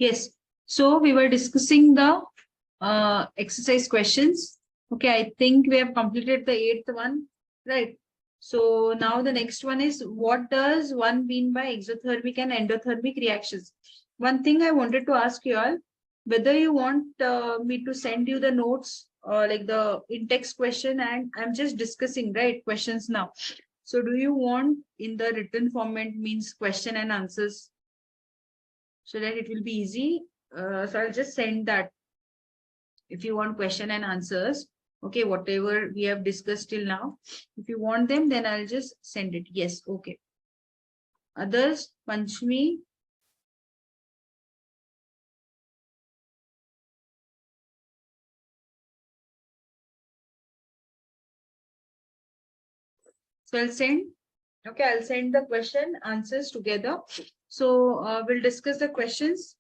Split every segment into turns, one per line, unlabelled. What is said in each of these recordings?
Yes. So we were discussing the exercise questions. Okay, I think we have completed the 8th one, right? So now the next one is, what does one mean by exothermic and endothermic reactions? One thing I wanted to ask you all, whether you want me to send you the notes or like the in-text question, and I'm just discussing, right, questions now. So do you want in the written format, means question and answers, so that it will be easy? So I'll just send that if you want question and answers. Okay, whatever we have discussed till now. If you want them, then I'll just send it. Yes, okay. Others, Panchmi. So I'll send. Okay, I'll send the question answers together. So we'll discuss the questions.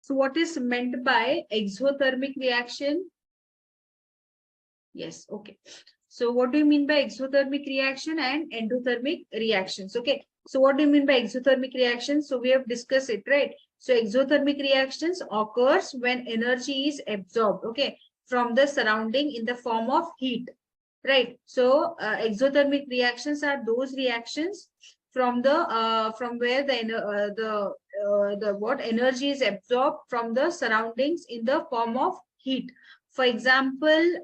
So what is meant by exothermic reaction? Yes, okay. So what do you mean by exothermic reaction and endothermic reactions? Okay. So what do you mean by exothermic reactions? So we have discussed it, right? So exothermic reactions occurs when energy is absorbed, okay, from the surrounding in the form of heat, right? So exothermic reactions are those reactions from where the what energy is absorbed from the surroundings in the form of heat. For example,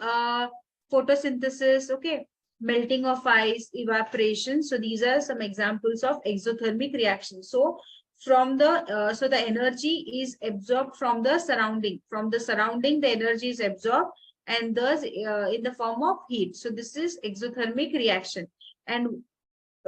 photosynthesis, okay, melting of ice, evaporation. So these are some examples of exothermic reactions. So so the energy is absorbed from the surrounding. From the surrounding, the energy is absorbed and thus in the form of heat. So this is exothermic reaction. And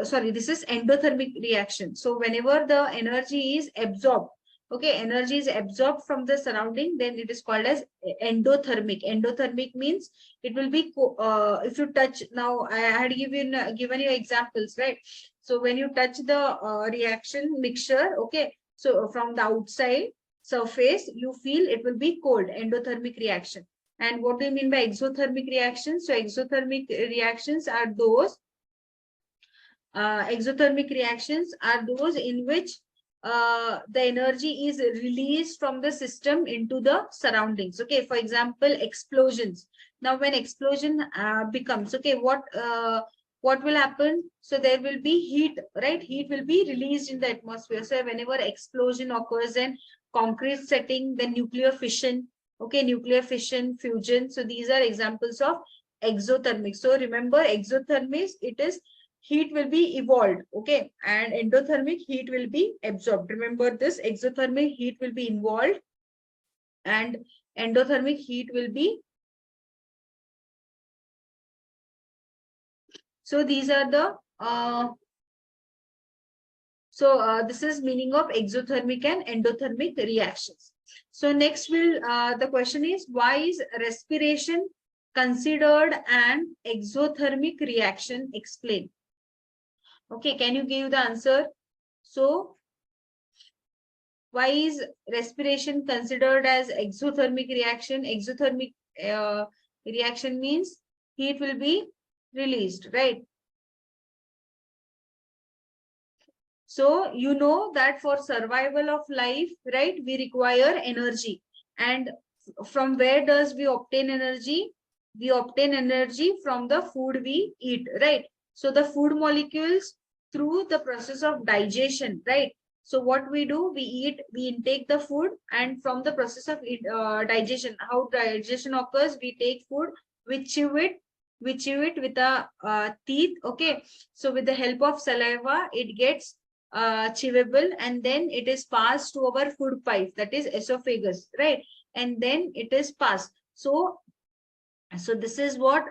sorry, this is endothermic reaction. So whenever the energy is absorbed, okay, energy is absorbed from the surrounding, then it is called as endothermic. Endothermic means it will be if you touch, now I had given you examples, right? So when you touch the reaction mixture, okay, so from the outside surface you feel it will be cold, endothermic reaction. And what do you mean by exothermic reactions? So exothermic reactions are those exothermic reactions are those in which the energy is released from the system into the surroundings. Okay, for example, explosions. Now, when explosion becomes, okay, what will happen? So there will be heat, right? Heat will be released in the atmosphere. So whenever explosion occurs in concrete setting, then nuclear fission, okay, nuclear fission, fusion. So these are examples of exothermic. So remember, exothermic, it is heat will be evolved, okay, and endothermic heat will be absorbed. Remember this, exothermic heat will be involved and endothermic heat will be. So these are the this is meaning of exothermic and endothermic reactions. So next the question is, why is respiration considered an exothermic reaction? Explain. Okay, can you give the answer? So why is respiration considered as exothermic reaction? Exothermic reaction means heat will be released, right? So you know that for survival of life, right, we require energy. And from where does we obtain energy? We obtain energy from the food we eat, right? So the food molecules through the process of digestion, right? So what we do, we intake the food, and from the process of digestion, how digestion occurs, we take food, we chew it with the teeth, okay? So with the help of saliva, it gets chewable, and then it is passed to our food pipe, that is esophagus, right? And then it is passed. So this is what,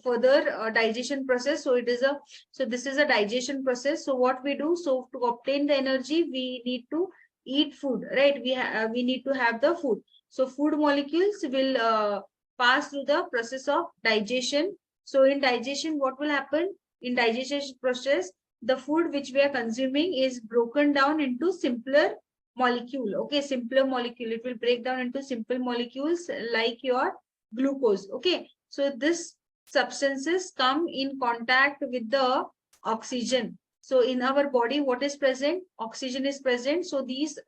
further digestion process. So this is a digestion process. So what we do, so to obtain the energy, we need to eat food, right? We need to have the food. So food molecules will pass through the process of digestion. So in digestion, what will happen? In digestion process, the food which we are consuming is broken down into simpler molecule. Okay, simpler molecule. It will break down into simple molecules like your glucose. Okay, so this substances come in contact with the oxygen. So in our body, what is present? Oxygen is present. So these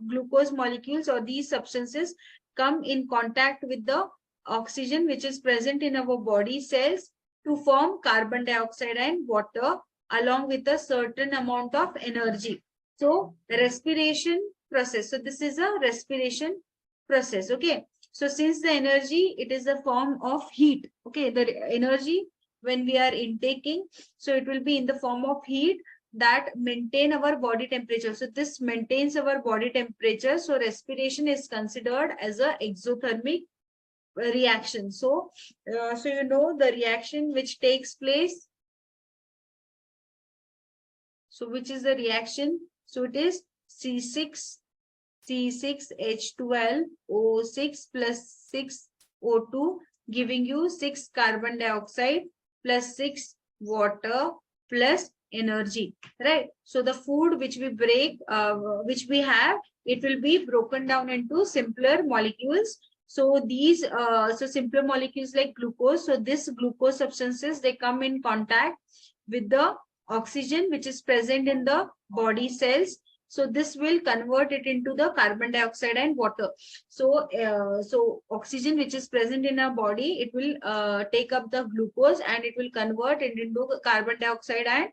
glucose molecules or these substances come in contact with the oxygen which is present in our body cells to form carbon dioxide and water along with a certain amount of energy. So respiration process. So this is a respiration process. Okay. So since the energy, it is a form of heat. Okay. The energy when we are intaking, so it will be in the form of heat that maintain our body temperature. So this maintains our body temperature. So respiration is considered as a exothermic reaction. So you know the reaction which takes place. So which is the reaction? So it is C6H12O6 plus 6O2 giving you 6 carbon dioxide plus 6 water plus energy, right? So the food which we which we have, it will be broken down into simpler molecules. So these so simpler molecules like glucose. So this glucose substances, they come in contact with the oxygen which is present in the body cells. So this will convert it into the carbon dioxide and water. So so oxygen which is present in our body, it will take up the glucose and it will convert it into carbon dioxide and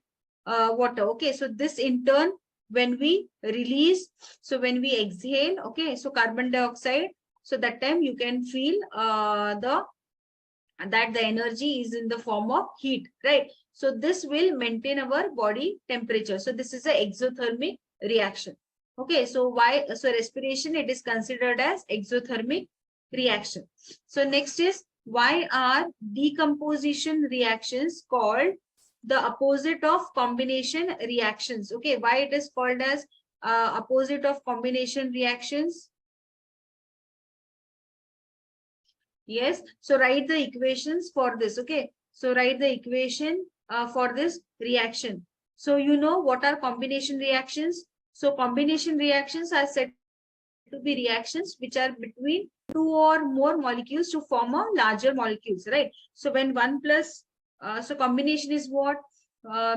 water. Okay, so this in turn, when we release, so when we exhale, okay, so carbon dioxide, so that time you can feel that the energy is in the form of heat, right? So this will maintain our body temperature. So this is an exothermic reaction. Okay, so why? So respiration, it is considered as exothermic reaction. So next is, why are decomposition reactions called the opposite of combination reactions? Okay, why it is called as opposite of combination reactions? Yes, so write the equations for this. Okay, so write the equation for this reaction. So you know what are combination reactions? So combination reactions are said to be reactions which are between two or more molecules to form a larger molecules, right? So when 1 plus, so combination is what?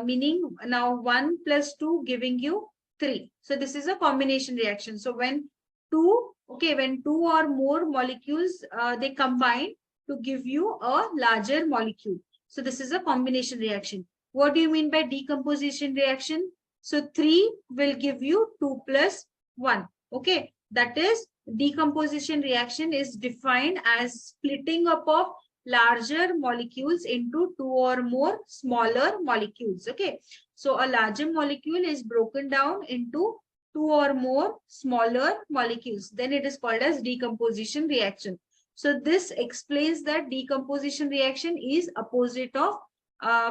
Meaning now 1 plus 2 giving you 3. So this is a combination reaction. So when when two or more molecules, they combine to give you a larger molecule. So this is a combination reaction. What do you mean by decomposition reaction? So 3 will give you 2 plus 1. Okay, that is decomposition reaction is defined as splitting up of larger molecules into two or more smaller molecules. Okay, so a larger molecule is broken down into two or more smaller molecules. Then it is called as decomposition reaction. So this explains that decomposition reaction is opposite of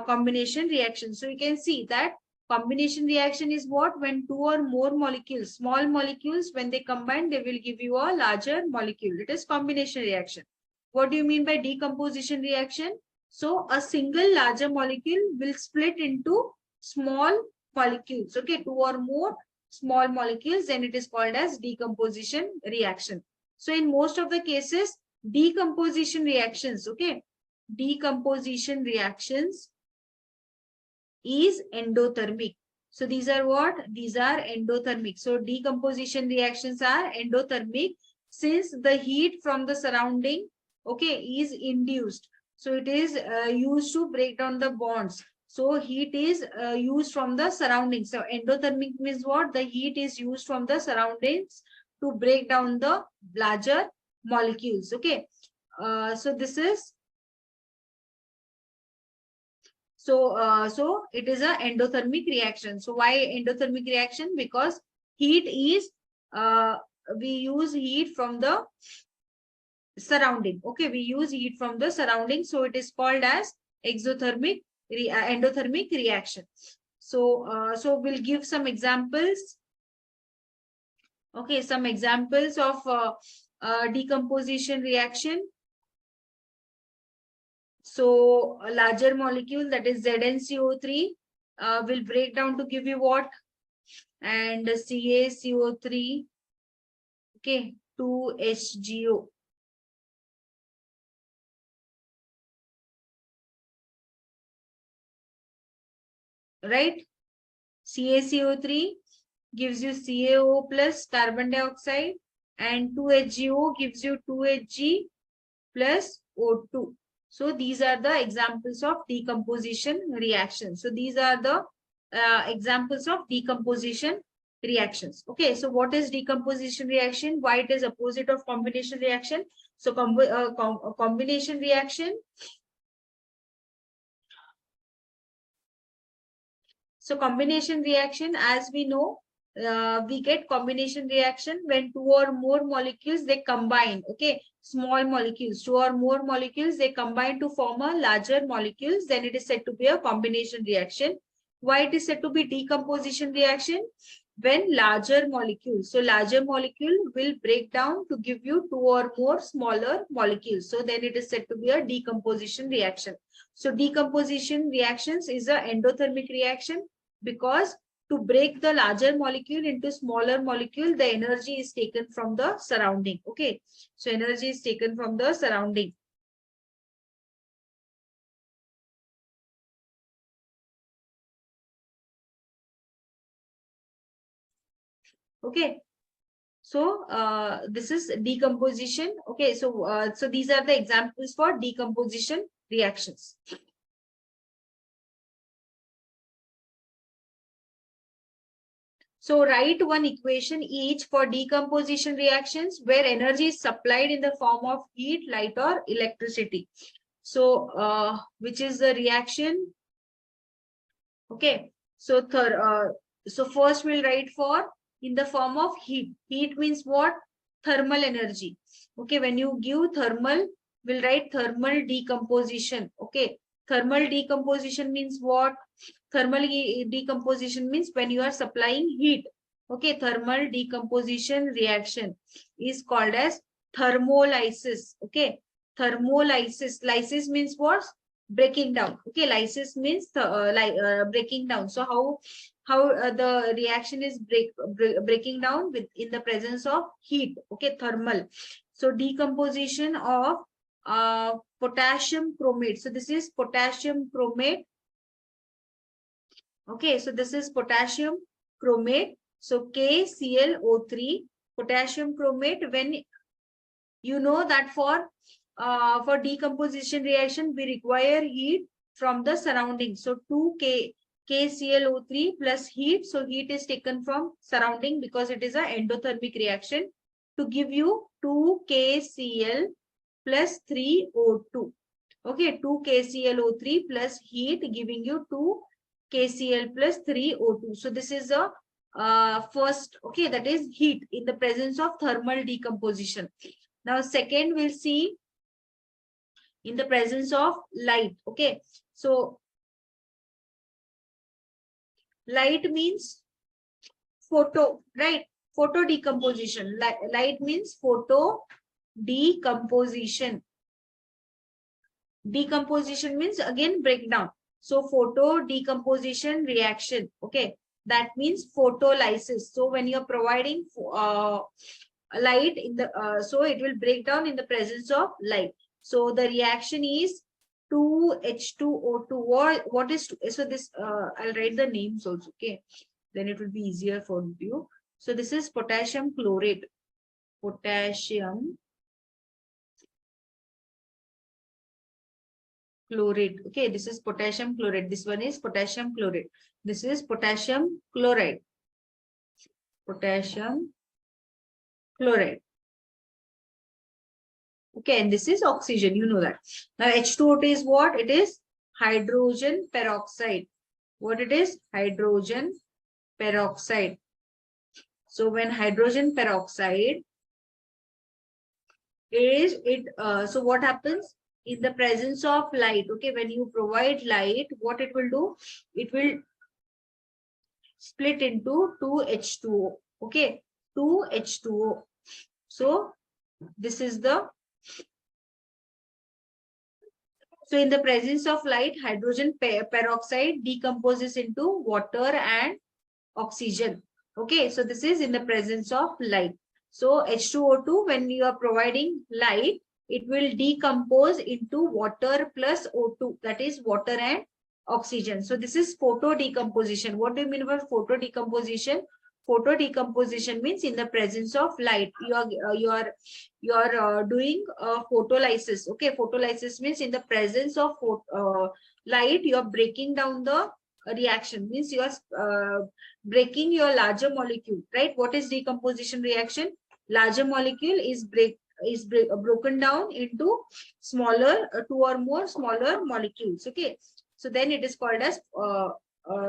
combination reaction. So you can see that combination reaction is what? When two or more molecules, small molecules, when they combine, they will give you a larger molecule. It is combination reaction. What do you mean by decomposition reaction? So a single larger molecule will split into small molecules. Okay, two or more small molecules, then it is called as decomposition reaction. So in most of the cases, decomposition reactions, okay, decomposition reactions is endothermic. So these are what? These are endothermic. So decomposition reactions are endothermic since the heat from the surrounding, okay, is induced. So it is used to break down the bonds. So heat is used from the surroundings. So endothermic means what? The heat is used from the surroundings to break down the larger molecules. Okay. So this is so it is a endothermic reaction. So why endothermic reaction? Because heat is we use heat from the surrounding. Okay, we use heat from the surrounding. So it is called as exothermic endothermic reaction. So so we'll give some examples. Okay, some examples of decomposition reaction. So a larger molecule, that is ZnCO3, will break down to give you what? And CaCO3, okay, 2HGO. Right? CaCO3 gives you CaO plus carbon dioxide, and 2HGO gives you 2Hg plus O2. So these are the examples of decomposition reactions. So these are the examples of decomposition reactions. Okay, so what is decomposition reaction? Why it is opposite of combination reaction? So combination reaction. So combination reaction, as we know, we get combination reaction when two or more molecules they combine. Okay, small molecules, two or more molecules they combine to form a larger molecules. Then it is said to be a combination reaction. Why it is said to be decomposition reaction? When larger molecules, so larger molecule will break down to give you two or more smaller molecules. So then it is said to be a decomposition reaction. So decomposition reactions is a endothermic reaction, because to break the larger molecule into smaller molecule, the energy is taken from the surrounding. Okay, so energy is taken from the surrounding. Okay, so this is decomposition. Okay, so so these are the examples for decomposition reactions. So write one equation each for decomposition reactions where energy is supplied in the form of heat, light, or electricity. So which is the reaction? Okay, so so first we'll write for in the form of heat. Heat means what? Thermal energy. Okay, when you give thermal, we'll write thermal decomposition. Okay, thermal decomposition means what? Thermal decomposition means when you are supplying heat. Okay, thermal decomposition reaction is called as thermolysis. Okay, thermolysis. Lysis means what? Breaking down. Okay, lysis means breaking down. So how the reaction is breaking down with in the presence of heat. Okay, thermal. So decomposition of potassium chromate. So this is potassium chromate. Okay, so this is potassium chromate. So KClO3, potassium chromate. When you know that for decomposition reaction, we require heat from the surrounding. So 2 KClO3 plus heat. So heat is taken from surrounding because it is an endothermic reaction to give you 2 KCl plus 3O2. Okay, 2 KClO3 plus heat giving you 2 KCl plus 3O2. So this is a first, okay, that is heat in the presence of thermal decomposition. Now second we'll see in the presence of light. Okay, so light means photo, right? Photo decomposition. Light means photo decomposition. Decomposition means again breakdown. So photo decomposition reaction. Okay, that means photolysis. So when you're providing light in the so it will break down in the presence of light. So the reaction is 2H2O2. What is so this? I'll write the names also. Okay, then it will be easier for you. So this is potassium chlorate. Potassium chloride. Okay, this is potassium chloride. This one is potassium chloride. This is potassium chloride. Potassium chloride. Okay, and this is oxygen. You know that. Now H2O2 is what? It is hydrogen peroxide. What it is? Hydrogen peroxide. So when hydrogen peroxide is it, so what happens? In the presence of light, okay, when you provide light, what it will do? It will split into 2H2O. Okay, 2H2O. So this is the So in the presence of light, hydrogen peroxide decomposes into water and oxygen. Okay, so this is in the presence of light. So H2O2, when you are providing light, it will decompose into water plus O2, that is water and oxygen. So this is photo decomposition. What do you mean by photo decomposition? Photo decomposition means in the presence of light, you are doing photolysis. Okay, photolysis means in the presence of light, you are breaking down the reaction, means you are breaking your larger molecule, right? What is decomposition reaction? Larger molecule is broken down into smaller, two or more smaller molecules. Okay, so then it is called as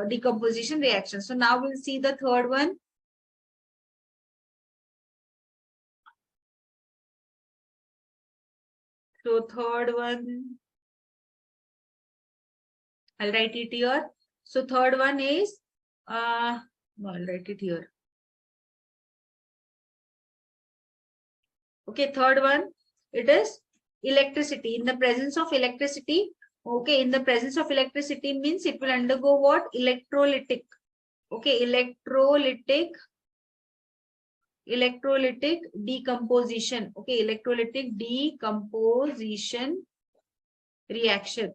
decomposition reaction. So now we'll see the third one. So third one, I'll write it here. So third one is no, I'll write it here. Okay, third one, it is electricity. In the presence of electricity, okay, in the presence of electricity means it will undergo what? Electrolytic. Okay, electrolytic decomposition. Okay, electrolytic decomposition reaction.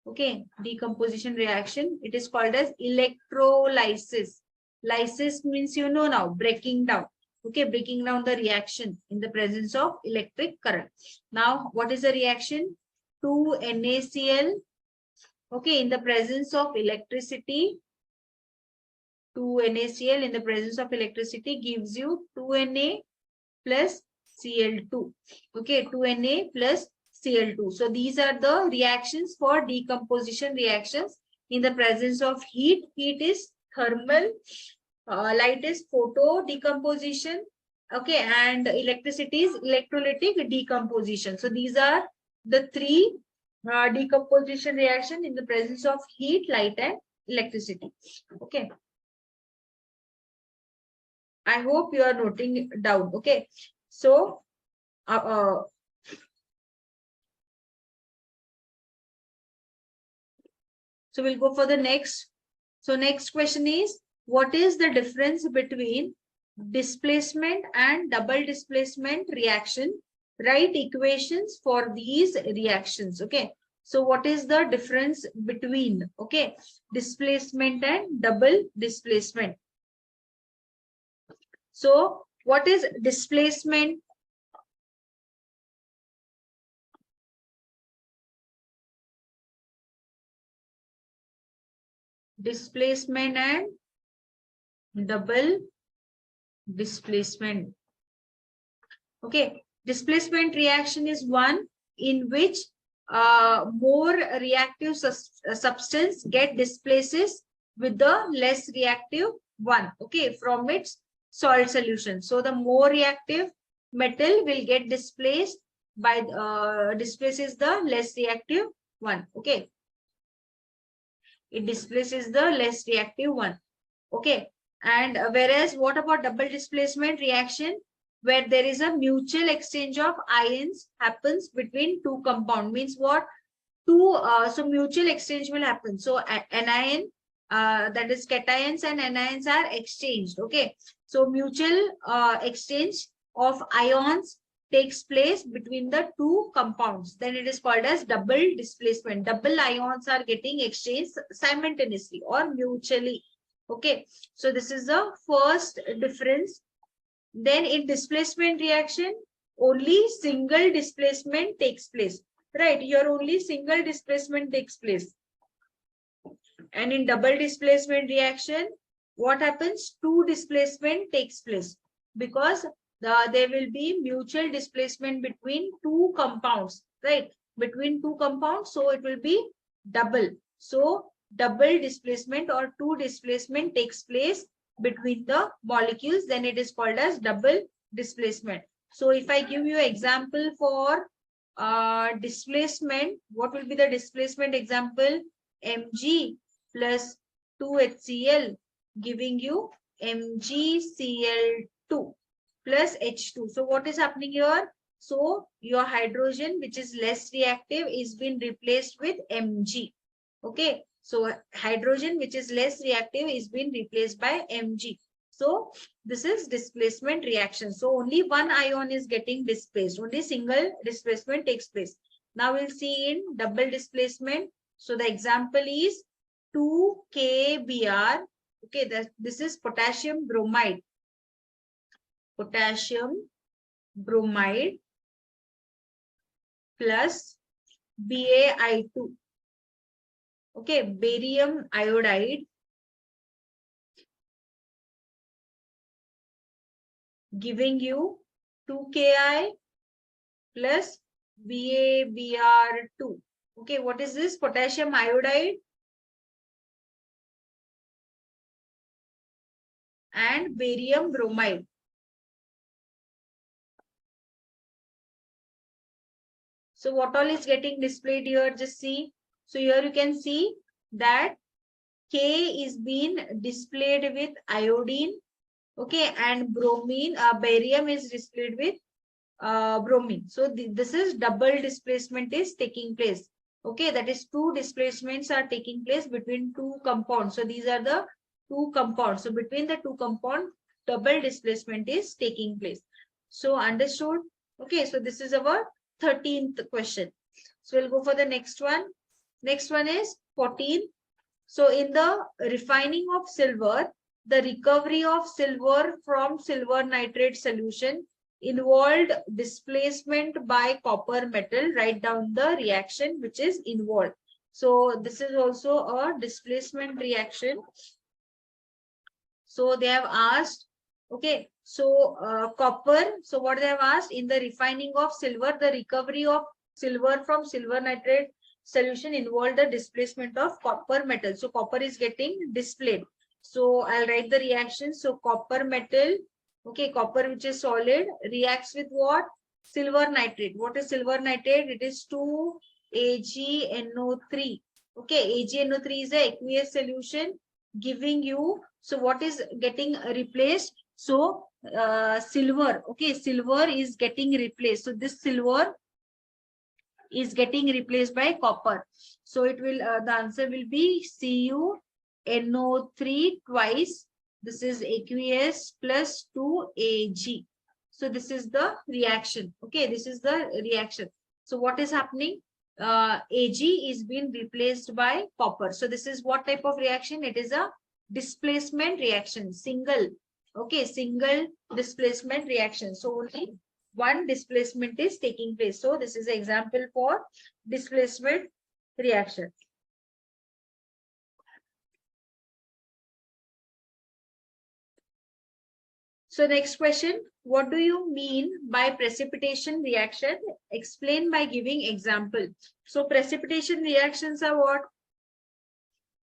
Okay, decomposition reaction. It is called as electrolysis. Lysis means you know now, breaking down. Okay, breaking down the reaction in the presence of electric current. Now, what is the reaction? 2NaCl. Okay, in the presence of electricity, 2NaCl in the presence of electricity gives you 2Na plus Cl2. Okay, 2Na plus Cl2. So these are the reactions for decomposition reactions in the presence of heat. Heat is thermal, light is photo decomposition, okay, and electricity is electrolytic decomposition. So these are the three decomposition reaction in the presence of heat, light, and electricity. Okay, I hope you are noting down. Okay, so so we'll go for the next. So next question is, what is the difference between displacement and double displacement reaction? Write equations for these reactions. Okay, so what is the difference between, okay, displacement and double displacement? So what is displacement? Displacement and double displacement. Okay, displacement reaction is one in which more reactive substance get displaces with the less reactive one, okay, from its salt solution. So the more reactive metal will get displaced by displaces the less reactive one. Okay, it displaces the less reactive one. Okay, and whereas what about double displacement reaction, where there is a mutual exchange of ions happens between two compound, means what? Two so mutual exchange will happen. So anion, that is cations and anions are exchanged. Okay, so mutual exchange of ions takes place between the two compounds, then it is called as double displacement. Double ions are getting exchanged simultaneously or mutually. Okay, so this is the first difference. Then in displacement reaction, only single displacement takes place, right? Your only single displacement takes place. And in double displacement reaction, what happens? Two displacement takes place, because there will be mutual displacement between two compounds, right? Between two compounds, so it will be double. So double displacement or two displacement takes place between the molecules, then it is called as double displacement. So if I give you an example for displacement, what will be the displacement example? Mg plus 2HCl giving you MgCl2 plus H2. So what is happening here? So your hydrogen, which is less reactive, is being replaced with Mg. Okay, so hydrogen, which is less reactive, is being replaced by Mg. So this is displacement reaction. So only one ion is getting displaced. Only single displacement takes place. Now we'll see in double displacement. So the example is 2KBr. Okay, this is potassium bromide. Potassium bromide plus BaI2. Okay, barium iodide giving you 2Ki plus BaBr2. Okay, what is this? Potassium iodide and barium bromide. So what all is getting displayed here? Just see. So here you can see that K is being displayed with iodine. Okay, and bromine, barium is displayed with bromine. So this is double displacement is taking place. Okay, that is two displacements are taking place between two compounds. So these are the two compounds. So between the two compounds, double displacement is taking place. So understood? Okay, so this is our 13th question. So we'll go for the next one. Next one is 14. So in the refining of silver, the recovery of silver from silver nitrate solution involved displacement by copper metal. Write down the reaction which is involved. So this is also a displacement reaction. So they have asked, okay, so copper, so what they have asked, in the refining of silver, the recovery of silver from silver nitrate solution involved the displacement of copper metal. So copper is getting displayed. So I'll write the reaction. So copper metal, okay, copper which is solid reacts with what? Silver nitrate. What is silver nitrate? It is 2AgNO3. Okay, AgNO3 is a aqueous solution giving you, so what is getting replaced? So silver, okay, silver is getting replaced. So this silver is getting replaced by copper. So it will, the answer will be CuNO3 twice. This is aqueous plus 2Ag. So this is the reaction. Okay, this is the reaction. So what is happening? Ag is being replaced by copper. So this is what type of reaction? It is a displacement reaction. Single, okay, single displacement reaction. So only one displacement is taking place. So this is an example for displacement reaction. So next question, what do you mean by precipitation reaction? Explain by giving example. So precipitation reactions are what?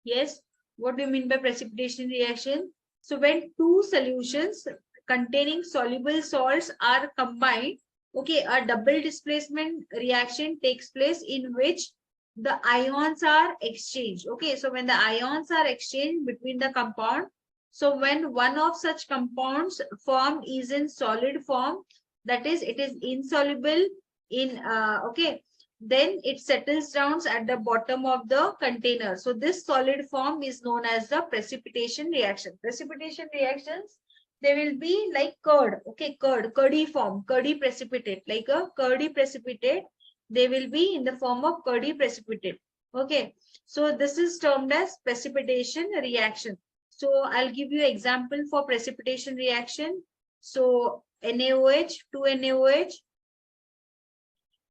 Yes, what do you mean by precipitation reaction? So when two solutions containing soluble salts are combined, okay, a double displacement reaction takes place in which the ions are exchanged. Okay, so when the ions are exchanged between the compound, so when one of such compounds form is in solid form, that is, it is insoluble in, okay, then it settles down at the bottom of the container. So this solid form is known as the precipitation reaction. Precipitation reactions, they will be like curd, okay, curdy form, curdy precipitate, like a curdy precipitate. They will be in the form of curdy precipitate. Okay, so this is termed as precipitation reaction. So I'll give you example for precipitation reaction. So NaOH, 2NaOH,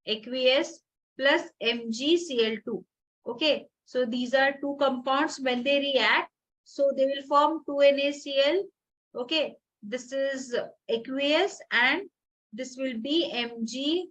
aqueous plus MgCl2. Okay, so these are two compounds. When they react, so they will form 2NaCl. Okay, this is aqueous and this will be Mg,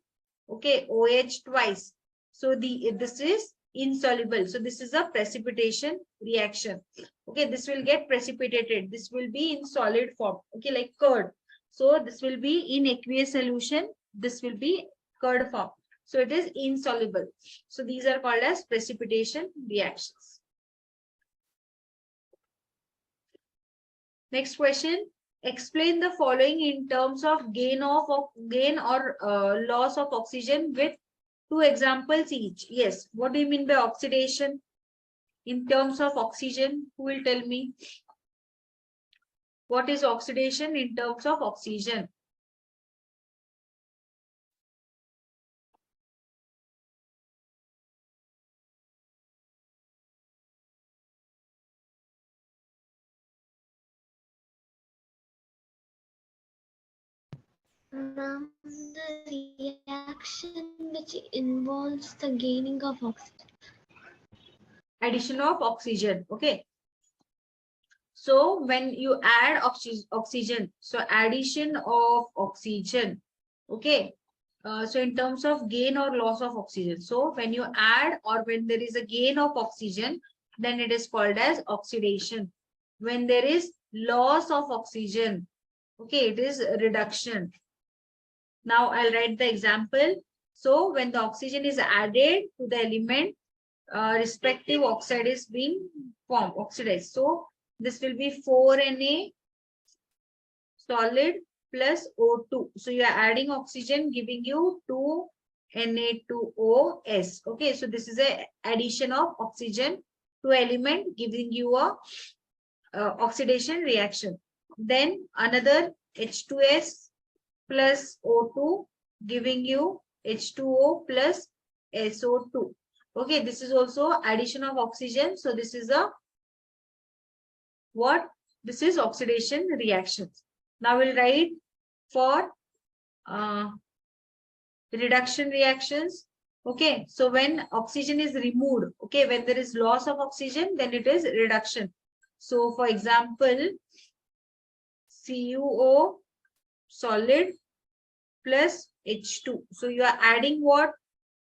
okay, OH twice. So this is insoluble. So this is a precipitation reaction. Okay, this will get precipitated. This will be in solid form. Okay, like curd. So this will be in aqueous solution. This will be curd form. So it is insoluble. So these are called as precipitation reactions. Next question. Explain the following in terms of gain or loss of oxygen with two examples each. Yes. What do you mean by oxidation in terms of oxygen? Who will tell me? What is oxidation in terms of oxygen?
The reaction which involves the gaining of oxygen.
Addition of oxygen. Okay. So when you add oxygen, so addition of oxygen. Okay. So in terms of gain or loss of oxygen. So when you add or when there is a gain of oxygen, then it is called as oxidation. When there is loss of oxygen, okay, it is reduction. Now I'll write the example. So when the oxygen is added to the element, respective oxide is being formed, oxidized. So this will be 4Na solid plus O2. So you are adding oxygen, giving you 2Na2OS. Okay, so this is a addition of oxygen to element, giving you a oxidation reaction. Then another H2S plus O2, giving you H2O plus SO2. Okay, this is also addition of oxygen. So this is a what? This is oxidation reactions. Now we'll write for reduction reactions. Okay, so when oxygen is removed, okay, when there is loss of oxygen, then it is reduction. So for example, CuO solid plus H2. So you are adding what?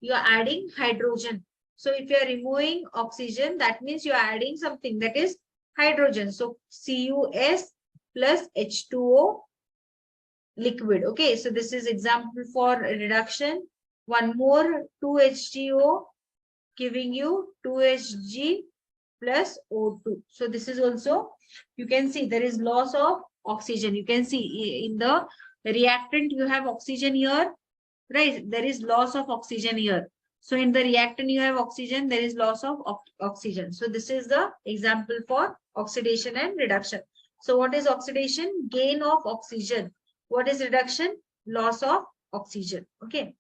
You are adding hydrogen. So if you are removing oxygen, that means you are adding something, that is hydrogen. So CuS plus H2O liquid. Okay, so this is example for reduction. One more 2HGO giving you 2Hg plus O2. So this is also, you can see there is loss of oxygen. You can see in the reactant you have oxygen here, right? There is loss of oxygen here. So in the reactant you have oxygen, there is loss of oxygen. So this is the example for oxidation and reduction. So what is oxidation? Gain of oxygen. What is reduction? Loss of oxygen. Okay.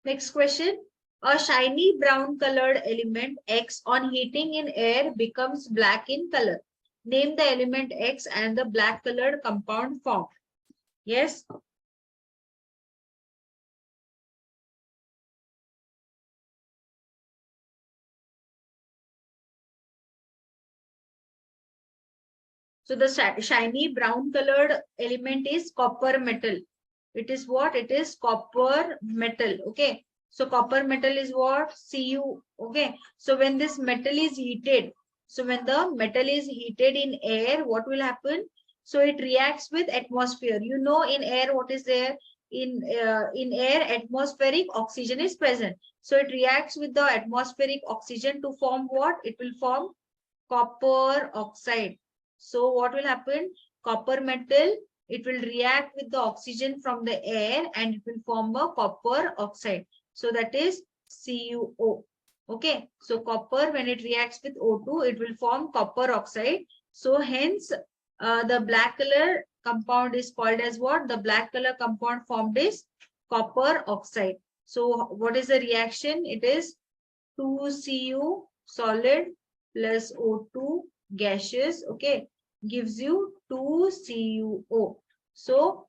Next question. A shiny brown colored element X on heating in air becomes black in color. Name the element X and the black colored compound formed. Yes. So the shiny brown colored element is copper metal. It is what? It is copper metal. Okay. So copper metal is what? Cu. Okay. So when this metal is heated, so when the metal is heated in air, what will happen? So it reacts with atmosphere. You know, in air, what is there? In air, atmospheric oxygen is present. So it reacts with the atmospheric oxygen to form what? It will form copper oxide. So what will happen? Copper metal, it will react with the oxygen from the air and it will form a copper oxide. So that is CuO. Okay. So copper, when it reacts with O2, it will form copper oxide. So hence, the black color compound is called as what? The black color compound formed is copper oxide. So what is the reaction? It is 2Cu solid plus O2 gaseous, okay, gives you 2CuO. So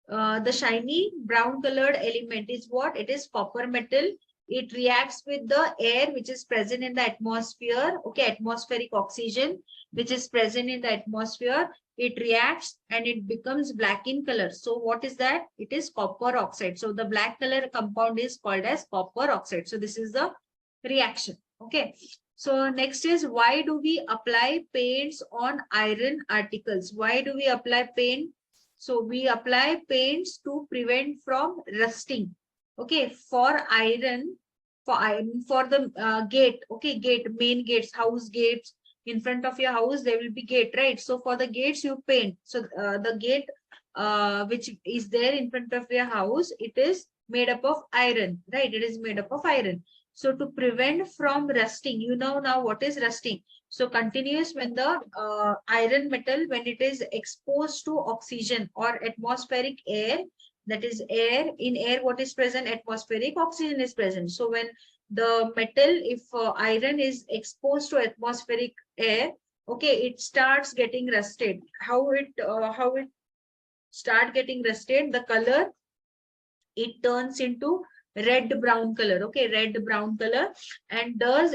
the shiny brown colored element is what? It is copper metal. It reacts with the air which is present in the atmosphere, okay, atmospheric oxygen which is present in the atmosphere. It reacts and it becomes black in color. So what is that? It is copper oxide. So the black color compound is called as copper oxide. So this is the reaction. Okay. So next is, why do we apply paints on iron articles? Why do we apply paint? So we apply paints to prevent from rusting. Okay, for iron, for the gate, okay, main gates, house gates, in front of your house there will be gate, right? So for the gates you paint. So the gate which is there in front of your house, it is made up of iron, right? It is made up of iron. So to prevent from rusting, you know now what is rusting. So continuous when the iron metal, when it is exposed to oxygen or atmospheric air, that is air, in air what is present? Atmospheric oxygen is present. So when the metal, if iron is exposed to atmospheric air, okay, it starts getting rusted. How it start getting rusted? The color, it turns into red brown color, okay, red brown color. And thus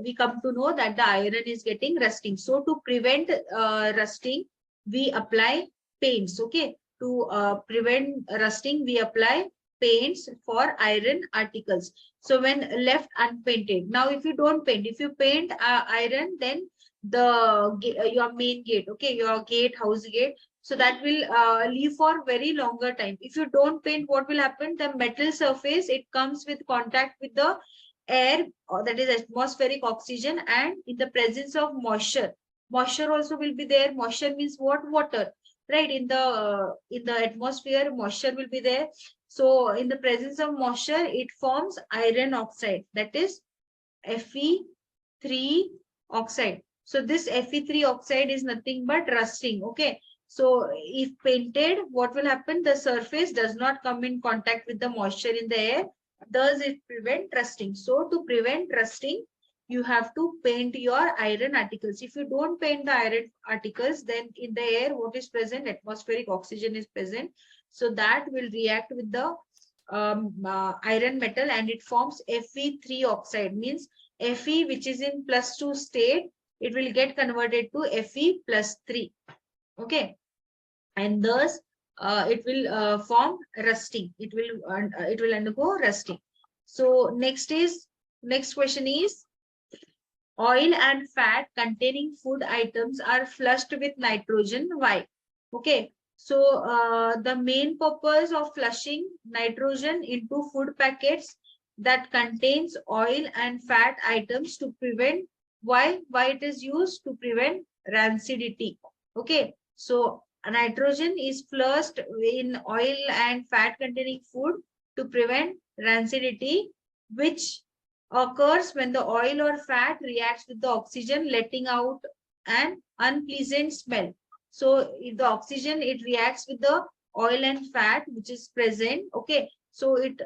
we come to know that the iron is getting rusting. So to prevent rusting, we apply paints, okay. To prevent rusting, we apply paints for iron articles. So when left unpainted, now if you don't paint, if you paint iron, then the your main gate, okay, your gate, house gate, so that will leave for very longer time. If you don't paint, what will happen? The metal surface, it comes with contact with the air, or that is atmospheric oxygen, and in the presence of moisture. Moisture also will be there. Moisture means what? Water, right? In the atmosphere, moisture will be there. So in the presence of moisture, it forms iron oxide, that is Fe3 oxide. So this Fe3 oxide is nothing but rusting, okay. So if painted, what will happen? The surface does not come in contact with the moisture in the air. Thus, it prevent rusting. So to prevent rusting, you have to paint your iron articles. If you don't paint the iron articles, then in the air, what is present? Atmospheric oxygen is present. So that will react with the iron metal and it forms Fe3 oxide. Means Fe, which is in +2 state, it will get converted to Fe+3. Okay, and thus it will form rusting. It will undergo rusting. So next question is, oil and fat containing food items are flushed with nitrogen. Why? Okay, so the main purpose of flushing nitrogen into food packets that contains oil and fat items to prevent, why it is used? To prevent rancidity. Okay, so nitrogen is flushed in oil and fat containing food to prevent rancidity, which occurs when the oil or fat reacts with the oxygen, letting out an unpleasant smell. So if the oxygen, it reacts with the oil and fat which is present, okay, so it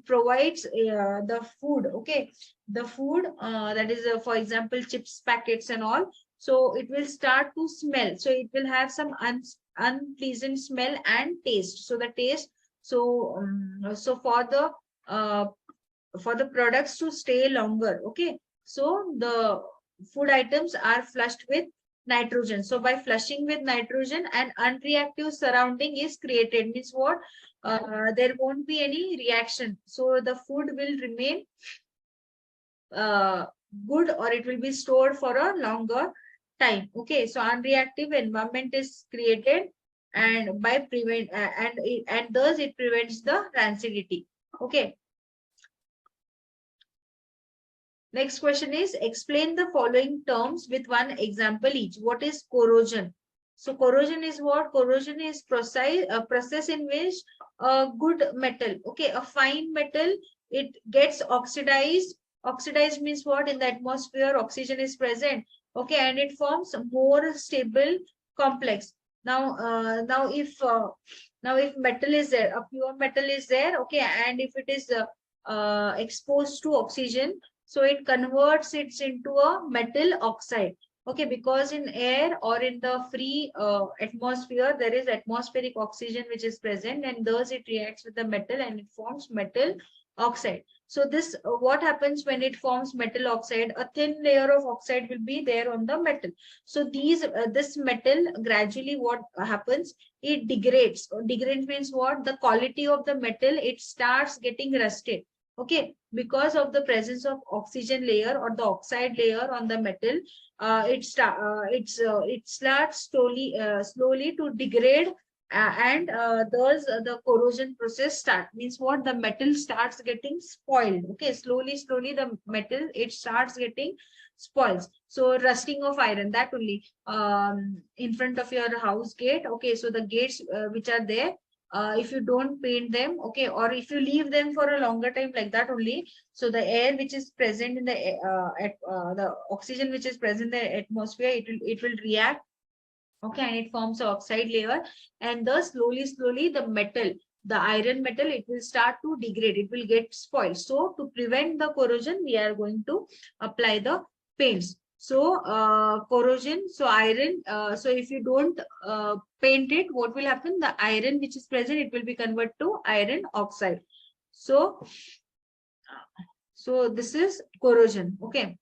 provides the food, okay, the food that is for example chips packets and all. So it will start to smell. So it will have some unpleasant smell and taste. So the taste, so for the products to stay longer, okay, so the food items are flushed with nitrogen. So by flushing with nitrogen, an unreactive surrounding is created. Means what? There won't be any reaction. So the food will remain good, or it will be stored for a longer time. Okay, so unreactive environment is created, and by prevent and thus it prevents the rancidity. Okay. Next question is, explain the following terms with one example each. What is corrosion? So corrosion is what? Corrosion is a process in which a good metal, okay, a fine metal, it gets oxidized. Oxidized means what? In the atmosphere, oxygen is present, okay, and it forms a more stable complex. Now, if metal is there, a pure metal is there, okay, and if it is exposed to oxygen, so it converts it into a metal oxide, okay, because in air or in the free atmosphere, there is atmospheric oxygen which is present, and thus it reacts with the metal and it forms metal oxide. So this what happens when it forms metal oxide? A thin layer of oxide will be there on the metal. So this metal gradually, what happens? It degrades. Degrades means what? The quality of the metal, it starts getting rusted. Okay, because of the presence of oxygen layer or the oxide layer on the metal, it starts slowly to degrade, and thus the corrosion process start. Means what? The metal starts getting spoiled. Okay, slowly the metal, it starts getting spoils. So rusting of iron, that only in front of your house gate. Okay, so the gates which are there, if you don't paint them, okay, or if you leave them for a longer time like that only, so the air which is present in the oxygen which is present in the atmosphere, it will react, okay, and it forms an oxide layer, and thus slowly the metal, the iron metal, it will start to degrade, it will get spoiled. So to prevent the corrosion, we are going to apply the paints. So corrosion, so iron, so if you don't paint it, what will happen? The iron which is present, it will be converted to iron oxide. So this is corrosion. Okay.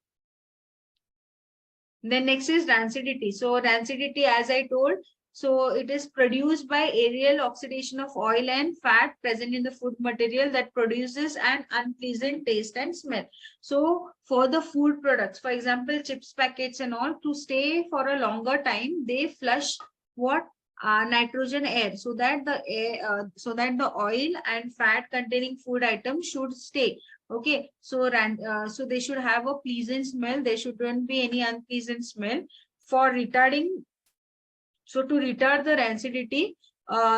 Then next is rancidity. So rancidity, as I told, so it is produced by aerial oxidation of oil and fat present in the food material that produces an unpleasant taste and smell. So for the food products, for example, chips packets and all, to stay for a longer time, they flush what? Nitrogen air, so that the air, so that the oil and fat containing food items should stay. Okay, so so they should have a pleasant smell. There shouldn't be any unpleasant smell. For retarding, so to retard the rancidity,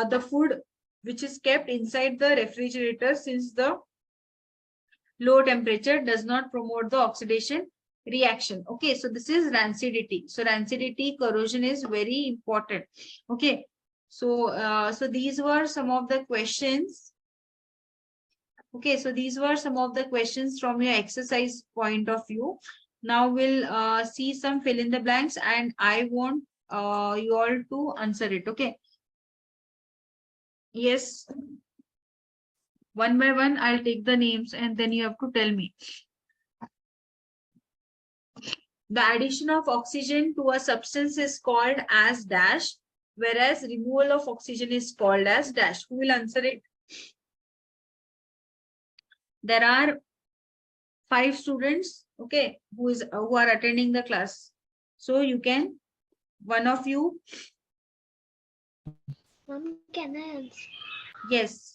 the food which is kept inside the refrigerator, since the low temperature does not promote the oxidation reaction. Okay, so this is rancidity. So rancidity, corrosion is very important. Okay, so so these were some of the questions. Okay, so these were some of the questions from your exercise point of view. Now we'll see some fill in the blanks, and I want you all to answer it. Okay. Yes. One by one, I'll take the names and then you have to tell me. The addition of oxygen to a substance is called as dash, whereas removal of oxygen is called as dash. Who will answer it? There are 5 students, okay, who are attending the class. So you can, one of you.
Ma'am, can I answer?
Yes.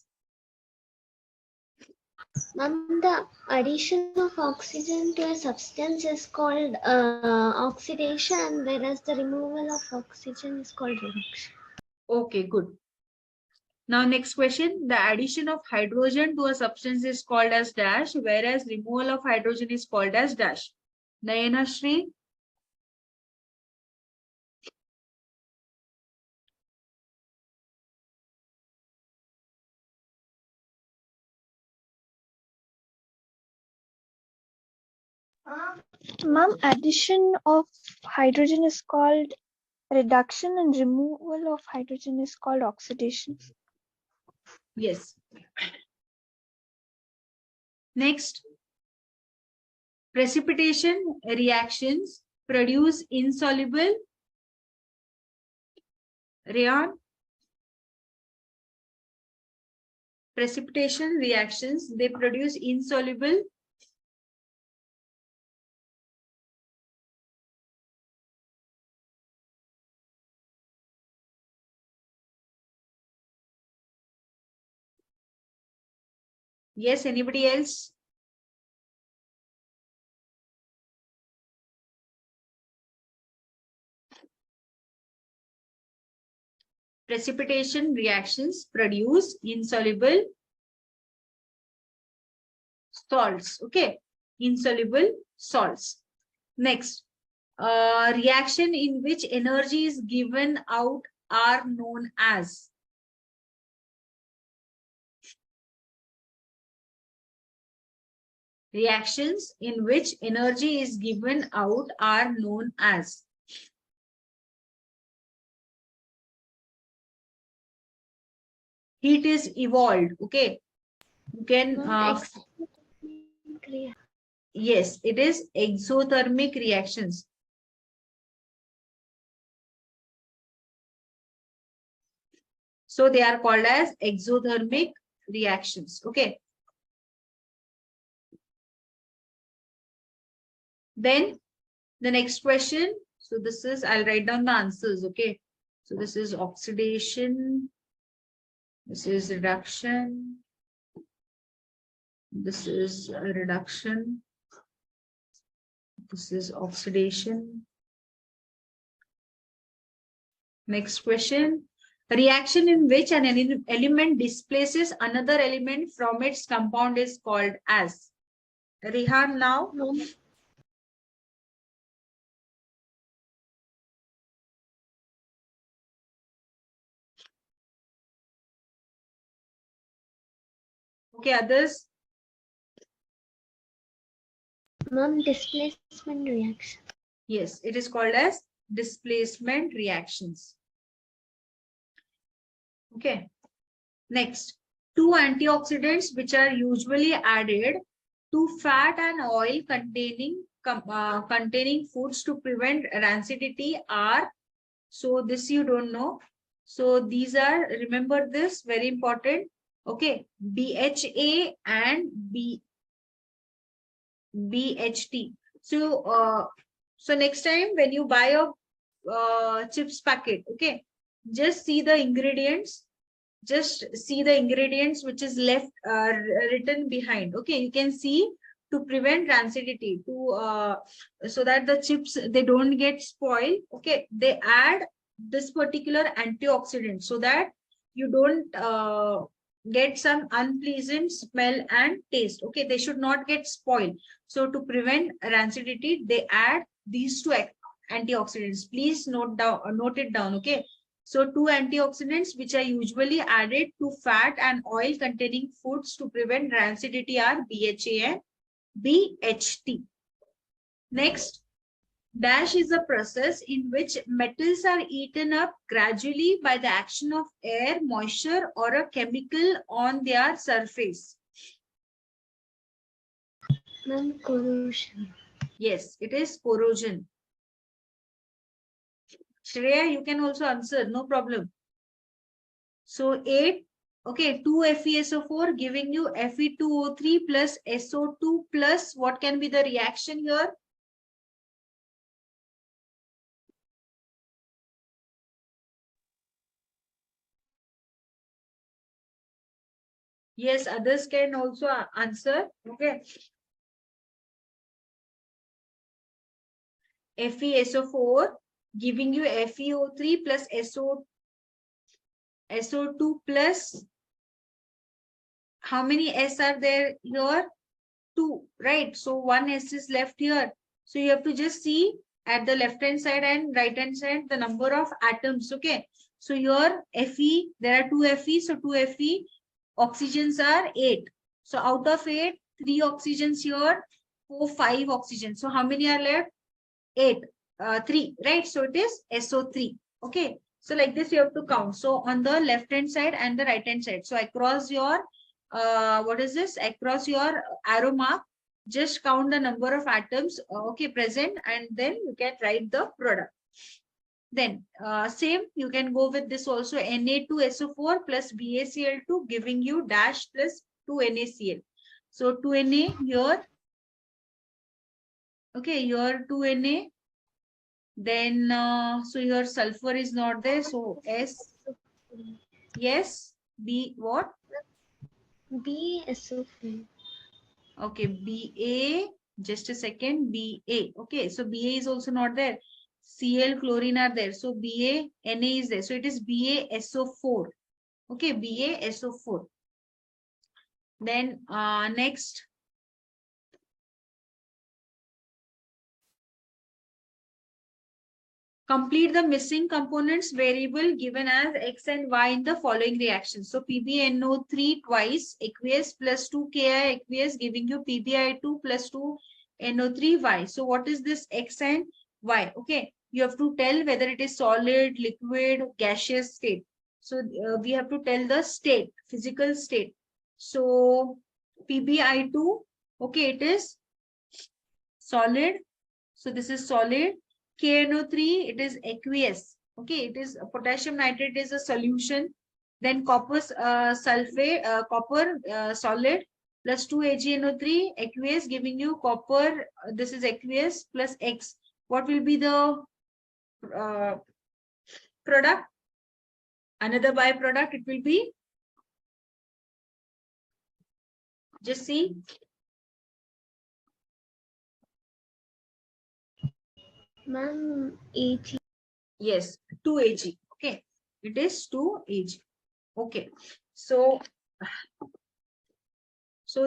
Ma'am, the addition of oxygen to a substance is called oxidation, whereas the removal of oxygen is called reduction.
Okay, good. Now next question. The addition of hydrogen to a substance is called as dash, whereas removal of hydrogen is called as dash. Nayana Shri.
Ma'am, addition of hydrogen is called reduction and removal of hydrogen is called oxidation.
Yes. Next. Precipitation reactions produce insoluble rayon. Precipitation reactions, they produce insoluble yes, anybody else? Precipitation reactions produce insoluble salts. Okay, insoluble salts. Next, reaction in which energy is given out are known as. Reactions in which energy is given out are known as. Heat is evolved. Okay, you can yes, it is exothermic reactions. So they are called as exothermic reactions. Okay. Then the next question. So this is, I'll write down the answers. Okay. So this is oxidation. This is reduction. This is a reduction. This is oxidation. Next question. A reaction in which an element displaces another element from its compound is called as. Rihan now. Okay, others.
Ma'am, displacement reaction.
Yes, it is called as displacement reactions. Okay. Next, two antioxidants which are usually added to fat and oil containing foods to prevent rancidity are, so this you don't know. So these are, remember this, very important. Okay, BHA and BHT. So next time when you buy a chips packet, okay, just see the ingredients. Just see the ingredients which is left written behind. Okay, you can see to prevent rancidity, to so that the chips they don't get spoiled. Okay, they add this particular antioxidant so that you don't get some unpleasant smell and taste. Okay, they should not get spoiled. So to prevent rancidity, they add these two antioxidants. Please note it down. Okay. So two antioxidants which are usually added to fat and oil containing foods to prevent rancidity are BHA and BHT. Next, dash is a process in which metals are eaten up gradually by the action of air, moisture, or a chemical on their surface.
Ma'am, corrosion.
Yes, it is corrosion. Shreya, you can also answer, no problem. So 8, okay, 2FeSO4 giving you Fe2O3 plus SO2 plus, what can be the reaction here? Yes, others can also answer. Okay. FeSO4 giving you FeO3 plus SO2 plus, how many S are there here? 2, right? So one S is left here. So you have to just see at the left hand side and right hand side the number of atoms. Okay. So here Fe, there are 2 Fe. So 2 Fe, oxygens are 8. So out of 8, 3 oxygens here, 4, 5 oxygens. So how many are left? 8, 3, right? So it is SO3. Okay. So like this you have to count. So on the left hand side and the right hand side. So across your what is this? Across your arrow mark, just count the number of atoms okay present, and then you can write the product. Then same you can go with this also, Na2SO4 plus BaCl2 giving you dash plus 2NaCl. So 2Na here. Okay, here 2Na. Then so your sulfur is not there. So S. Yes. B what?
BaSO4.
Okay, Ba, just a second, Ba. Okay, so Ba is also not there. Cl, chlorine are there. So Ba, Na is there. So it is BaSO4. Okay, BaSO4. Then next. Complete the missing components variable given as X and Y in the following reactions. So PbNO3 twice aqueous plus 2Ki aqueous giving you PbI2 plus 2NO3Y. So what is this X and Y? Okay, you have to tell whether it is solid, liquid, gaseous state. So we have to tell the state, physical state. So PbI2, okay, it is solid. So this is solid. KNO3, it is aqueous. Okay, it is potassium nitrate is a solution. Then copper sulfate, copper solid plus 2 AgNO3 aqueous giving you copper. This is aqueous plus X. What will be the product? Another byproduct, it will be, just see.
Ma'am, Ag.
Yes, 2 Ag. Okay, it is 2 Ag. Okay, so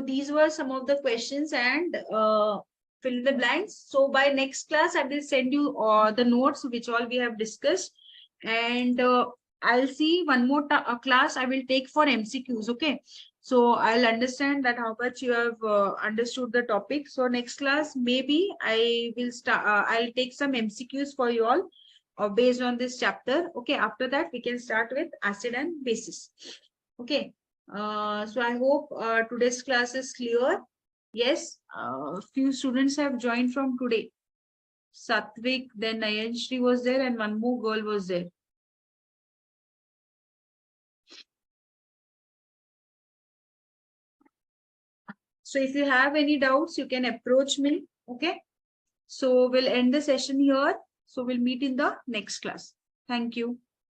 these were some of the questions and fill in the blanks. So by next class, I will send you the notes which all we have discussed, and I'll see one more class I will take for MCQs. Okay, so I'll understand that how much you have understood the topic. So next class, maybe I will start. I'll take some MCQs for you all based on this chapter. Okay, after that we can start with acid and bases. Okay. So I hope today's class is clear. Yes, few students have joined from today. Satvik, then Nayanshri was there, and one more girl was there. So if you have any doubts, you can approach me. Okay. So we'll end the session here. So we'll meet in the next class. Thank you.